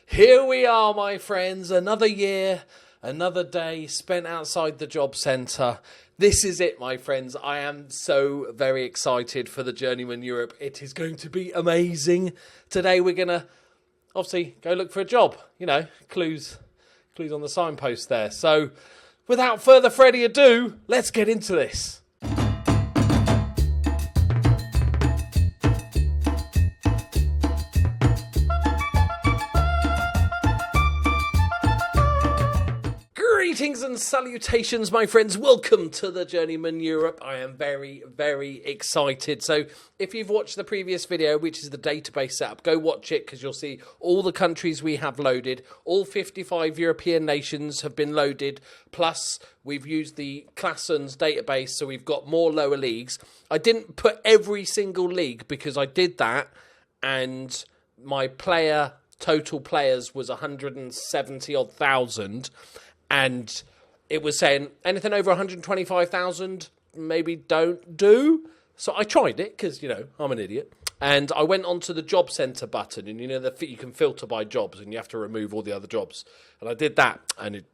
Here we are, my friends. Another year, another day spent outside the job centre. This is it, my friends. I am so very excited for the Journeyman Europe. It is going to be amazing. Today we're going to, obviously, go look for a job. You know, clues on the signpost there. So, without further ado, let's get into this. Greetings and salutations, my friends. Welcome to the Journeyman Europe. I am very, very excited. So if you've watched the previous video, which is the database setup, go watch it because you'll see all the countries we have loaded. All 55 European nations have been loaded. Plus, we've used the Classons database, so we've got more lower leagues. I didn't put every single league because I did that and my total players was 170 odd thousand. And it was saying anything over 125,000, maybe don't do. So I tried it because, you know, I'm an idiot. And I went onto the job centre button and, you know, you can filter by jobs and you have to remove all the other jobs. And I did that and it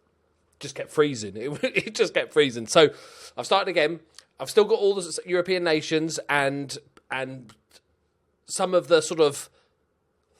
just kept freezing. It just kept freezing. So I've started again. I've still got all the European nations and some of the sort of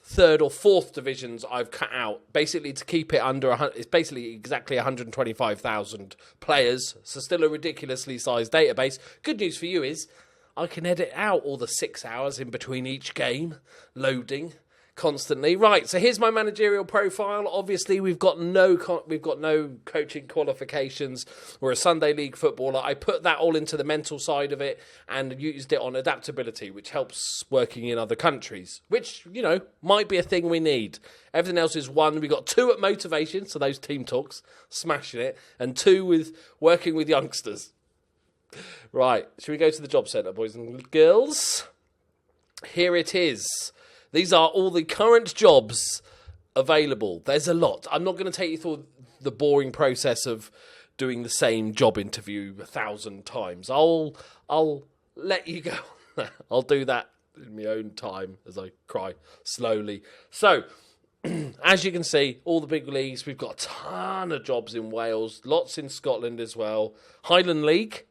third or fourth divisions I've cut out, basically to keep it under, it's basically exactly 125,000 players, so still a ridiculously sized database. Good news for you is I can edit out all the 6 hours in between each game, loading constantly. Right, so here's my managerial profile. Obviously, we've got no coaching qualifications. We're a Sunday league footballer. I put that all into the mental side of it and used it on adaptability, which helps working in other countries, which, you know, might be a thing we need. Everything else is 1. We got 2 at motivation, so those team talks, smashing it, and 2 with working with youngsters. Right, should we go to the job centre, boys and girls? Here it is. These are all the current jobs available. There's a lot. I'm not going to take you through the boring process of doing the same job interview 1,000 times. I'll let you go. I'll do that in my own time as I cry slowly. So, as you can see, all the big leagues, we've got a ton of jobs in Wales, lots in Scotland as well. Highland League.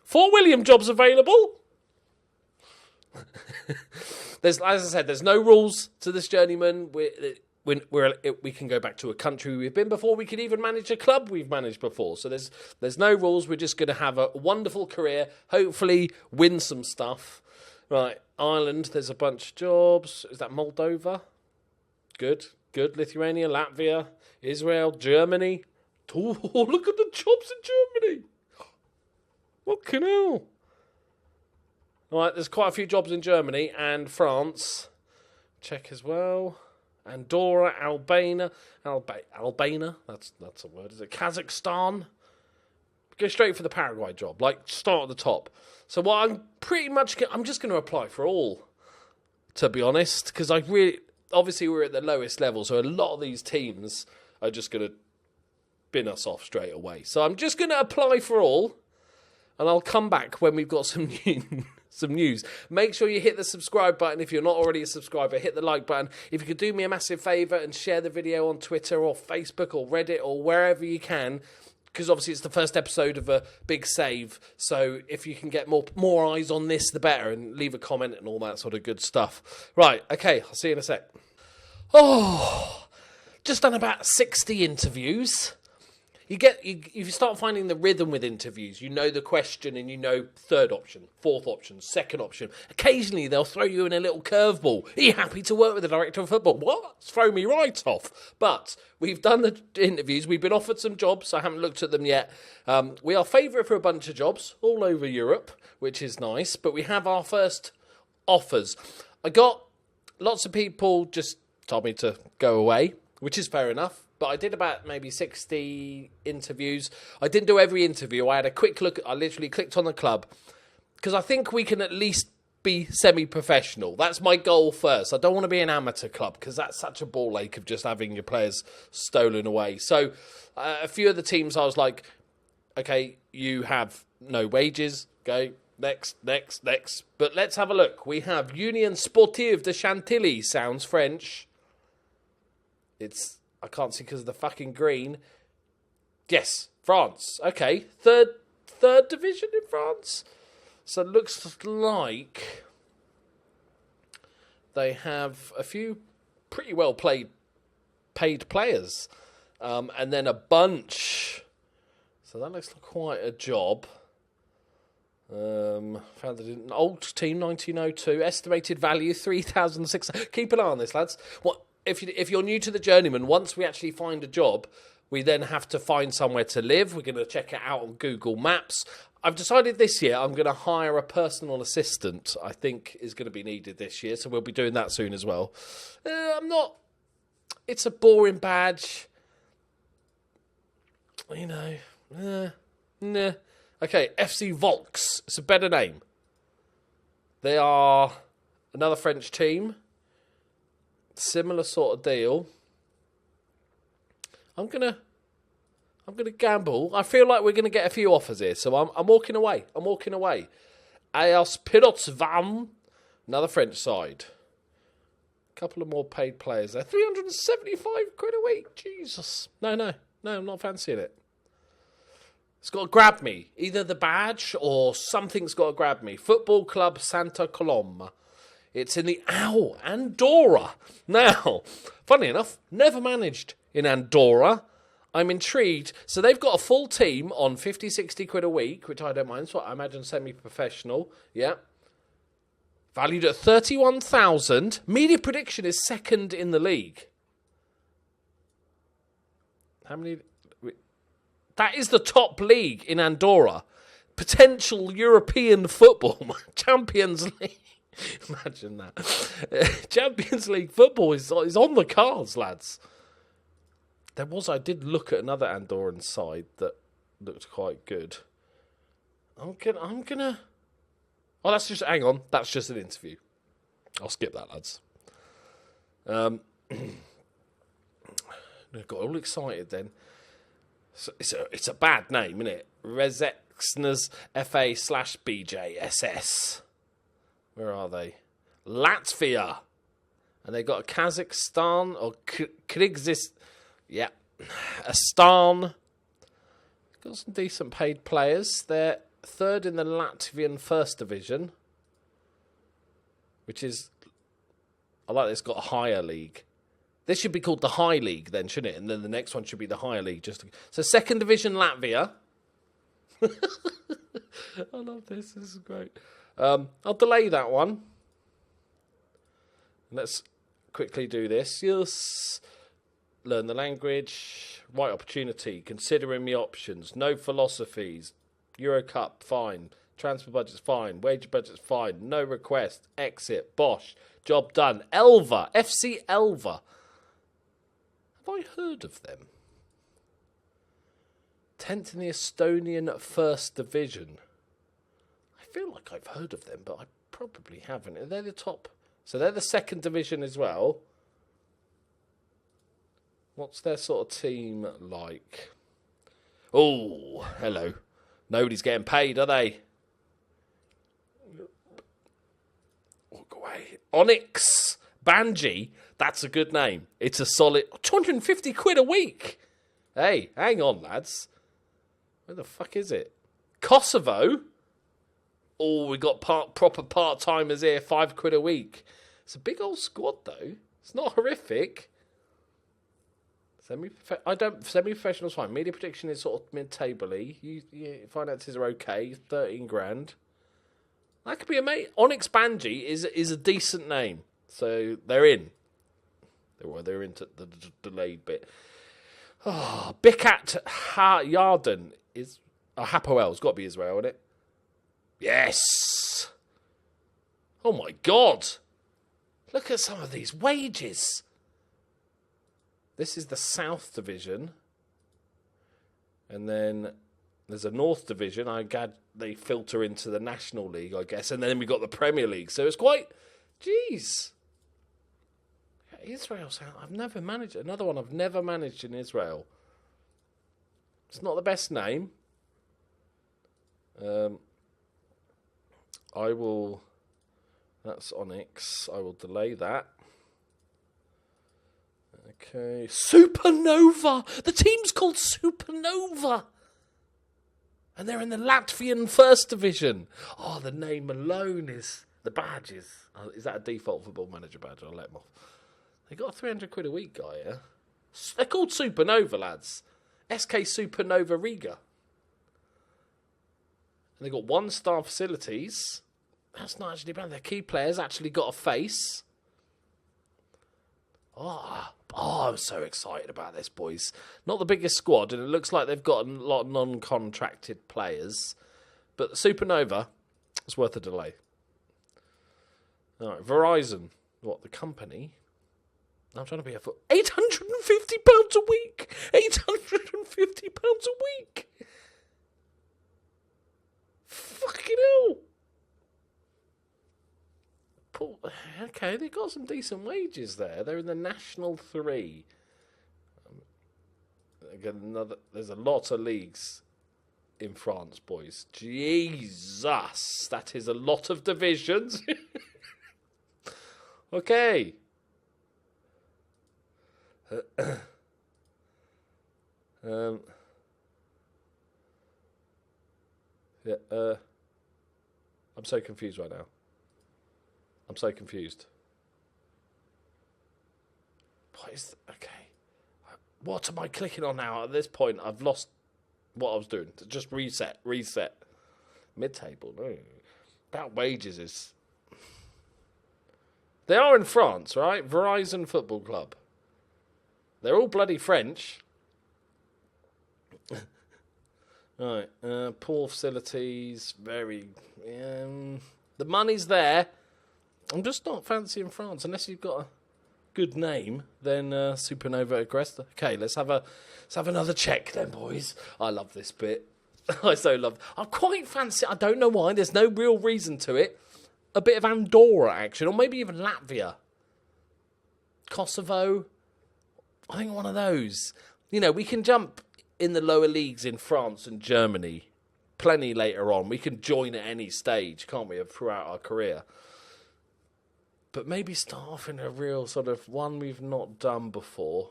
Fort William jobs available. As I said, there's no rules to this journeyman. We can go back to a country we've been before. We can even manage a club we've managed before. So there's no rules. We're just going to have a wonderful career. Hopefully, win some stuff. Right, Ireland. There's a bunch of jobs. Is that Moldova? Good. Lithuania, Latvia, Israel, Germany. Oh, look at the jobs in Germany. Fucking hell. All right, there's quite a few jobs in Germany and France. Czech as well. Andorra, Albania. That's a word, is it? Kazakhstan. Go straight for the Paraguay job. Like, start at the top. So what I'm just going to apply for all, to be honest, because obviously we're at the lowest level, so a lot of these teams are just going to bin us off straight away. So I'm just going to apply for all, and I'll come back when we've got some news. Make sure you hit the subscribe button. If you're not already a subscriber, hit the like button. If you could do me a massive favour and share the video on Twitter or Facebook or Reddit or wherever you can, because obviously it's the first episode of a big save. So if you can get more eyes on this, the better, and leave a comment and all that sort of good stuff. Right, okay, I'll see you in a sec. Just done about 60 interviews. You start finding the rhythm with interviews. You know the question and you know third option, fourth option, second option. Occasionally they'll throw you in a little curveball. Are you happy to work with the director of football? What? Throw me right off. But we've done the interviews. We've been offered some jobs. I haven't looked at them yet. We are favourite for a bunch of jobs all over Europe, which is nice. But we have our first offers. I got lots of people just told me to go away, which is fair enough. But I did about maybe 60 interviews. I didn't do every interview. I had a quick look. I literally clicked on the club because I think we can at least be semi-professional. That's my goal first. I don't want to be an amateur club because that's such a ball ache of just having your players stolen away. So a few of the teams I was like, okay, you have no wages. Go next. But let's have a look. We have Union Sportive de Chantilly. Sounds French. I can't see because of the fucking green. Yes, France. Okay, third division in France. So it looks like they have a few pretty well paid players, and then a bunch. So that looks like quite a job. Founded in an old team, 1902. Estimated value 3,600. Keep an eye on this, lads. What if you're new to the Journeyman? Once we actually find a job, we then have to find somewhere to live. We're going to check it out on Google Maps. I've decided this year I'm going to hire a personal assistant. I think is going to be needed this year, so we'll be doing that soon as well. It's a boring badge. Nah. Okay, FC Volks. It's a better name. They are another French team. Similar sort of deal. I'm gonna gamble. I feel like we're gonna get a few offers here, so I'm walking away. AS Pirotsvam, another French side. A couple of more paid players there. 375 quid a week. Jesus. No, I'm not fancying it. It's got to grab me. Either the badge or something's got to grab me. Football Club Santa Coloma. It's in the Andorra. Now, funny enough, never managed in Andorra. I'm intrigued. So they've got a full team on 50, 60 quid a week, which I don't mind. So I imagine semi-professional. Yeah. Valued at 31,000. Media prediction is second in the league. How many... That is the top league in Andorra. Potential European football. Champions League. Imagine that. Champions League football is on the cards, lads. I did look at another Andorran side that looked quite good. I'm gonna... Oh, hang on. That's just an interview. I'll skip that, lads. I got all excited then. So it's a bad name, isn't it? Rezexnas FA/BJSS. Where are they? Latvia. And they got a Kazakhstan or Kyrgyzstan. Yeah. Astan. Got some decent paid players. They're third in the Latvian First Division. Which is... I like that it's got a higher league. This should be called the High League then, shouldn't it? And then the next one should be the Higher League. So Second Division Latvia. I love this. This is great. I'll delay that one. Let's quickly do this. Yes. Learn the language. Right opportunity. Considering the options. No philosophies. Euro Cup, fine. Transfer budget's fine. Wage budget's fine. No request. Exit. Bosh. Job done. Elva. FC Elva. Have I heard of them? 10th in the Estonian First Division. I feel like I've heard of them, but I probably haven't. They're the top. So they're the Second Division as well. What's their sort of team like? Oh, hello. Nobody's getting paid, are they? Walk away. Onyx Banji. That's a good name. It's a solid 250 quid a week. Hey, hang on, lads. Where the fuck is it? Kosovo? Oh, we got proper part-timers here, 5 quid a week. It's a big old squad, though. It's not horrific. Semi-professional's fine. Media prediction is sort of mid-table-y. Finances are okay. 13 grand. That could be a mate. Onyx Banji is a decent name. So they're in. They're into the delayed bit. Oh, Bikat Yarden is... Hapoel. It's got to be Israel, isn't it? Yes! Oh my God! Look at some of these wages. This is the South Division. And then there's a North Division. They filter into the National League, I guess. And then we've got the Premier League. So it's quite... Jeez. Israel's out. I've never managed... Another one I've never managed in Israel. It's not the best name. I will... That's Onyx. I will delay that. Okay. Supernova! The team's called Supernova! And they're in the Latvian First Division. Oh, the name alone is... The badges. Is that a default Football Manager badge? I'll let them off. They got a £300 a week guy, yeah? They're called Supernova, lads. SK Supernova Riga. And they got 1-star facilities. That's not actually bad. Their key players actually got a face. Oh, I'm so excited about this, boys. Not the biggest squad, and it looks like they've got a lot of non-contracted players. But Supernova is worth a delay. All right, Verizon. What, the company? I'm trying to be a foot. £850 a week! £850 a week! Fucking hell! Okay, they've got some decent wages there. They're in the National 3. Again, there's a lot of leagues in France, boys. Jesus! That is a lot of divisions. Okay. I'm so confused right now. I'm so confused. Okay. What am I clicking on now? At this point, I've lost what I was doing. Just reset. Mid-table, no. That wages is... They are in France, right? Verizon Football Club. They're all bloody French. Right. Poor facilities. Very... the money's there. I'm just not fancying France. Unless you've got a good name, then Supernova Aggressor. Okay, let's have another check then, boys. I love this bit. I so love... I quite fancy... I don't know why. There's no real reason to it. A bit of Andorra action, or maybe even Latvia. Kosovo. I think one of those. You know, we can jump in the lower leagues in France and Germany plenty later on. We can join at any stage, can't we, throughout our career. But maybe start off in a real sort of one we've not done before.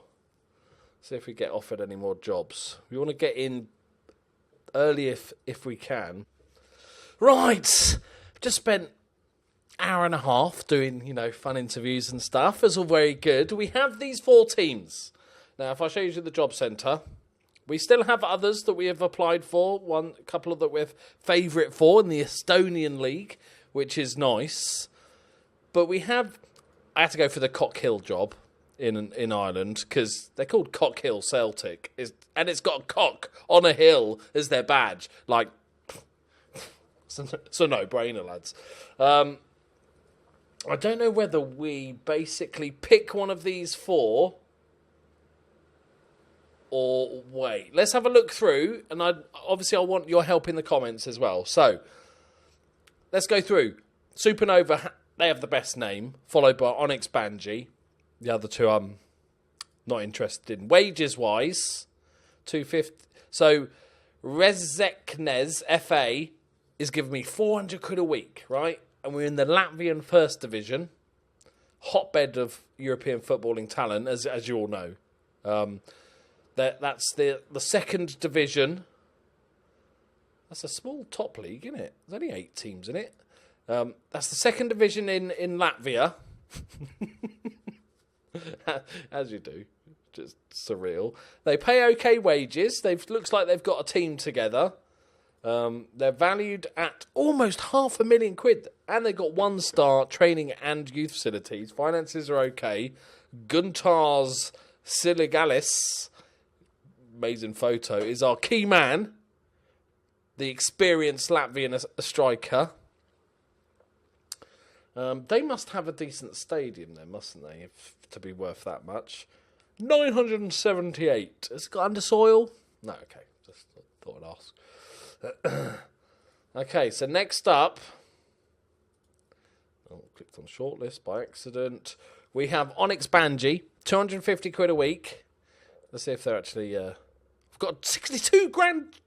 See if we get offered any more jobs. We want to get in early if we can. Right. Just spent hour and a half doing, fun interviews and stuff. It's all very good. We have these 4 teams. Now, if I show you the job centre, we still have others that we have applied for. A couple of that we're favourite for in the Estonian League, which is nice. But I had to go for the Cockhill job in Ireland because they're called Cockhill Celtic. And it's got a cock on a hill as their badge. Like, it's a no-brainer, lads. I don't know whether we basically pick one of these 4 or wait. Let's have a look through, and I want your help in the comments as well. So, let's go through. Supernova, they have the best name, followed by Onyx Banji. The other 2 I'm not interested in. Wages-wise, 250. So, Rezeknez FA is giving me £400 a week, right? And we're in the Latvian First Division, hotbed of European footballing talent, as you all know. That's the second division. That's a small top league, isn't it? There's only 8 teams in it. That's the second division in Latvia. As you do. Just surreal. They pay okay wages. Looks like they've got a team together. They're valued at almost £500,000, and they've got 1-star training and youth facilities. Finances are okay. Guntārs Siligalis, amazing photo, is our key man, the experienced Latvian striker. They must have a decent stadium then, mustn't they, to be worth that much. 978. Has it got under soil? No, okay. Just thought I'd ask. Okay, so next up, clicked on shortlist by accident. We have Onyx Banji, £250 a week. Let's see if they're actually. I've got 62 grand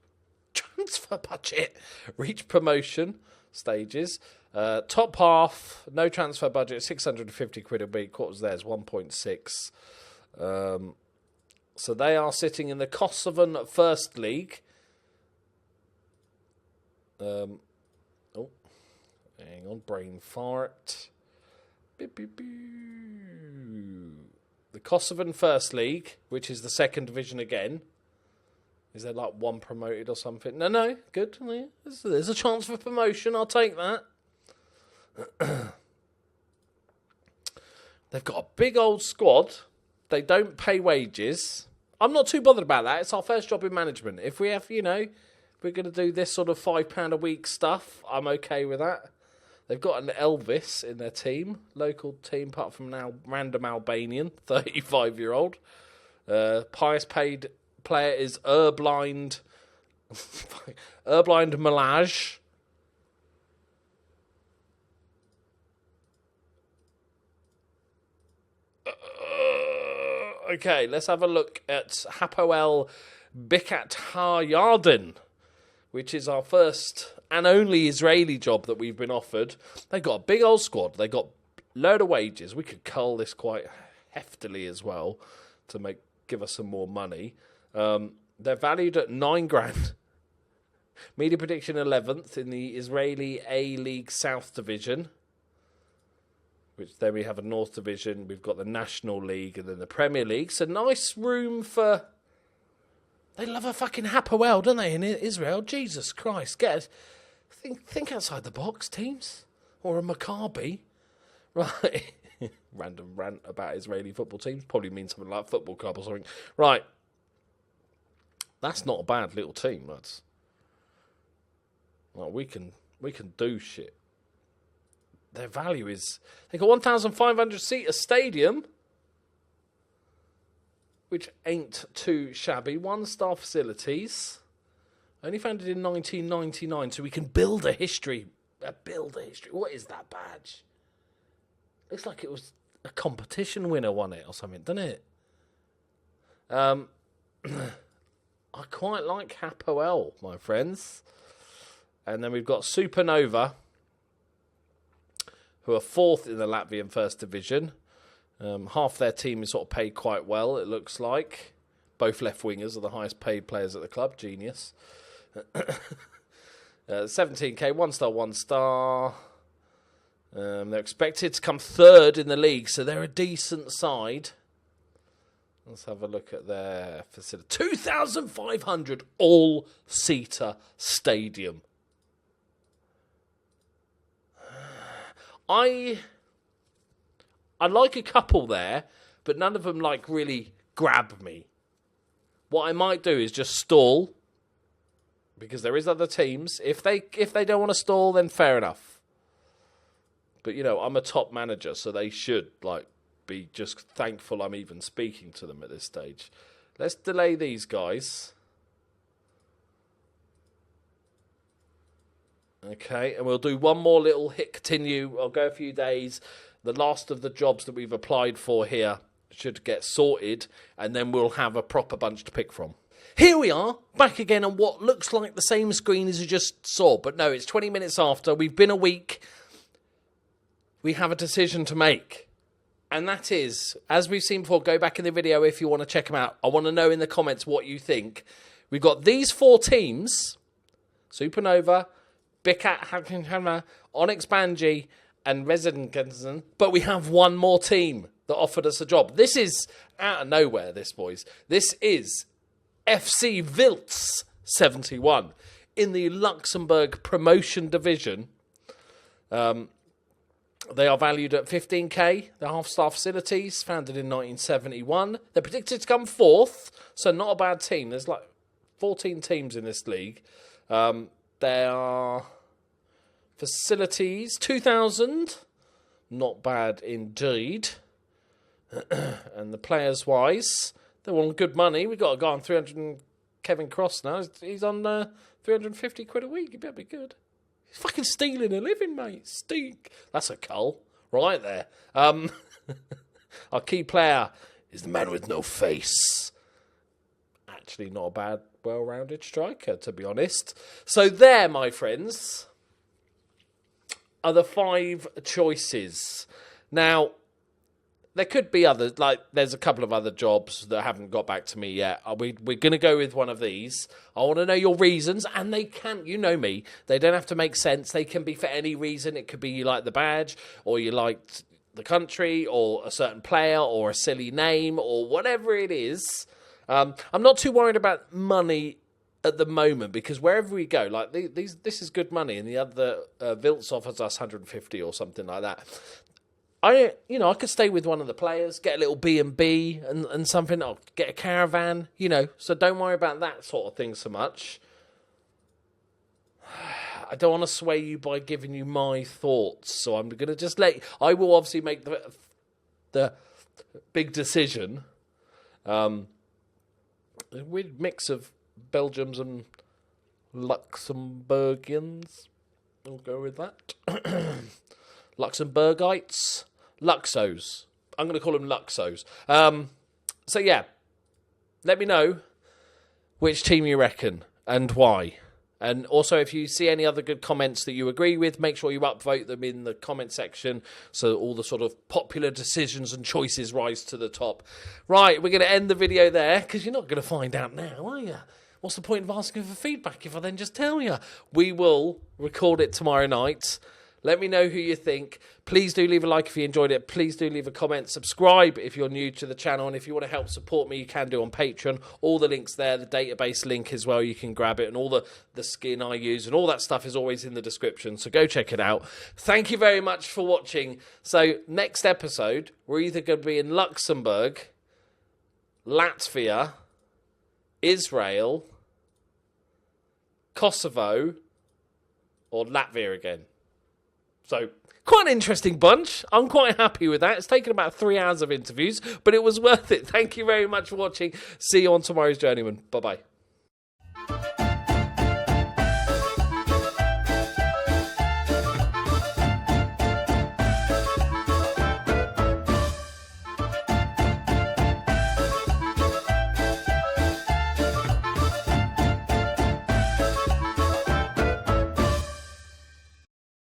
transfer budget. Reach promotion stages. Top half, no transfer budget, £650 a week. What was theirs? 1.6. So they are sitting in the Kosovan First League. Hang on, brain fart. Beep, beep, beep. The Kosovan First League, which is the second division again. Is there like one promoted or something? No, good. Yeah, there's a chance for promotion. I'll take that. They've got a big old squad. They don't pay wages. I'm not too bothered about that. It's our first job in management. If we have, we're going to do this sort of £5 a week stuff, I'm okay with that. They've got an Elvis in their team, local team, apart from now random Albanian, 35-year-old. Highest paid player is Urblind Malaj. Okay, let's have a look at Hapoel Bikat Yarden, which is our first and only Israeli job that we've been offered. They've got a big old squad. They got a load of wages. We could cull this quite heftily as well to give us some more money. They're valued at $9,000. Media prediction 11th in the Israeli A-League South Division. Which then we have a North Division. We've got the National League and then the Premier League. So nice room for... They love a fucking Hapoel, don't they, in Israel? Jesus Christ. Think outside the box, teams. Or a Maccabi. Right. Random rant about Israeli football teams. Probably means something like football club or something. Right. That's not a bad little team, lads. Well, we can do shit. Their value is... They've got 1,500-seater stadium, which ain't too shabby. One-star facilities. Only founded in 1999, so we can build a history. What is that badge? Looks like it was a competition winner won it or something, doesn't it? I quite like Hapoel, my friends. And then we've got Supernova, who are fourth in the Latvian First Division. Half their team is sort of paid quite well, it looks like. Both left-wingers are the highest paid players at the club. Genius. 17k, one star. They're expected to come third in the league, so they're a decent side. Let's have a look at their facility. 2,500 all-seater stadium. I like a couple there, but none of them really grab me. What I might do is just stall, because there is other teams. If they don't want to stall, then fair enough. But I'm a top manager, so they should be just thankful I'm even speaking to them at this stage. Let's delay these guys. Okay, and we'll do one more little hit continue. I'll go a few days. The last of the jobs that we've applied for here should get sorted, and then we'll have a proper bunch to pick from. Here we are, back again on what looks like the same screen as you just saw, but no, it's 20 minutes after. We've been a week. We have a decision to make, and that is, as we've seen before, go back in the video if you want to check them out. I want to know in the comments what you think. We've got these four teams, Supernova, Bikat, Onyx Banji, and Residence, but we have one more team that offered us a job. This is out of nowhere, boys. This is FC Wiltz 71 in the Luxembourg promotion division. They are valued at 15k. They're half-star facilities, founded in 1971. They're predicted to come fourth, so not a bad team. There's 14 teams in this league. Their facilities, 2,000. Not bad indeed. And the players-wise, they're on good money. We've got a guy on 300, Kevin Cross now. He's on 350 quid a week. He better be good. He's fucking stealing a living, mate. That's a cull right there. Our key player is the man with no face. Actually, not a bad, well-rounded striker, to be honest. So there, my friends, are the 5 choices. Now, there could be others, like there's a couple of other jobs that haven't got back to me yet. We're going to go with one of these. I want to know your reasons, and they can, you know me, they don't have to make sense. They can be for any reason. It could be you like the badge, or you liked the country, or a certain player, or a silly name, or whatever it is. I'm not too worried about money at the moment, because wherever we go, like this is good money, and the other Vilts offers us 150 or something like that. I could stay with one of the players, get a little B&B and something. I'll get a caravan, So don't worry about that sort of thing so much. I don't want to sway you by giving you my thoughts, so I'm going to just I will obviously make the big decision. A weird mix of Belgians and Luxembourgians. I'll go with that. Luxembourgites. Luxos. I'm going to call them Luxos. So, yeah. Let me know which team you reckon and why. And also, if you see any other good comments that you agree with, make sure you upvote them in the comment section so all the sort of popular decisions and choices rise to the top. Right, we're going to end the video there, because you're not going to find out now, are you? What's the point of asking for feedback if I then just tell you? We will record it tomorrow night. Let me know who you think. Please do leave a like if you enjoyed it. Please do leave a comment. Subscribe if you're new to the channel. And if you want to help support me, you can do on Patreon. All the links there, the database link as well. You can grab it. And all the skin I use and all that stuff is always in the description. So go check it out. Thank you very much for watching. So next episode, we're either going to be in Luxembourg, Latvia, Israel, Kosovo, or Latvia again. So, quite an interesting bunch. I'm quite happy with that. It's taken about 3 hours of interviews, but it was worth it. Thank you very much for watching. See you on tomorrow's Journeyman. Bye-bye.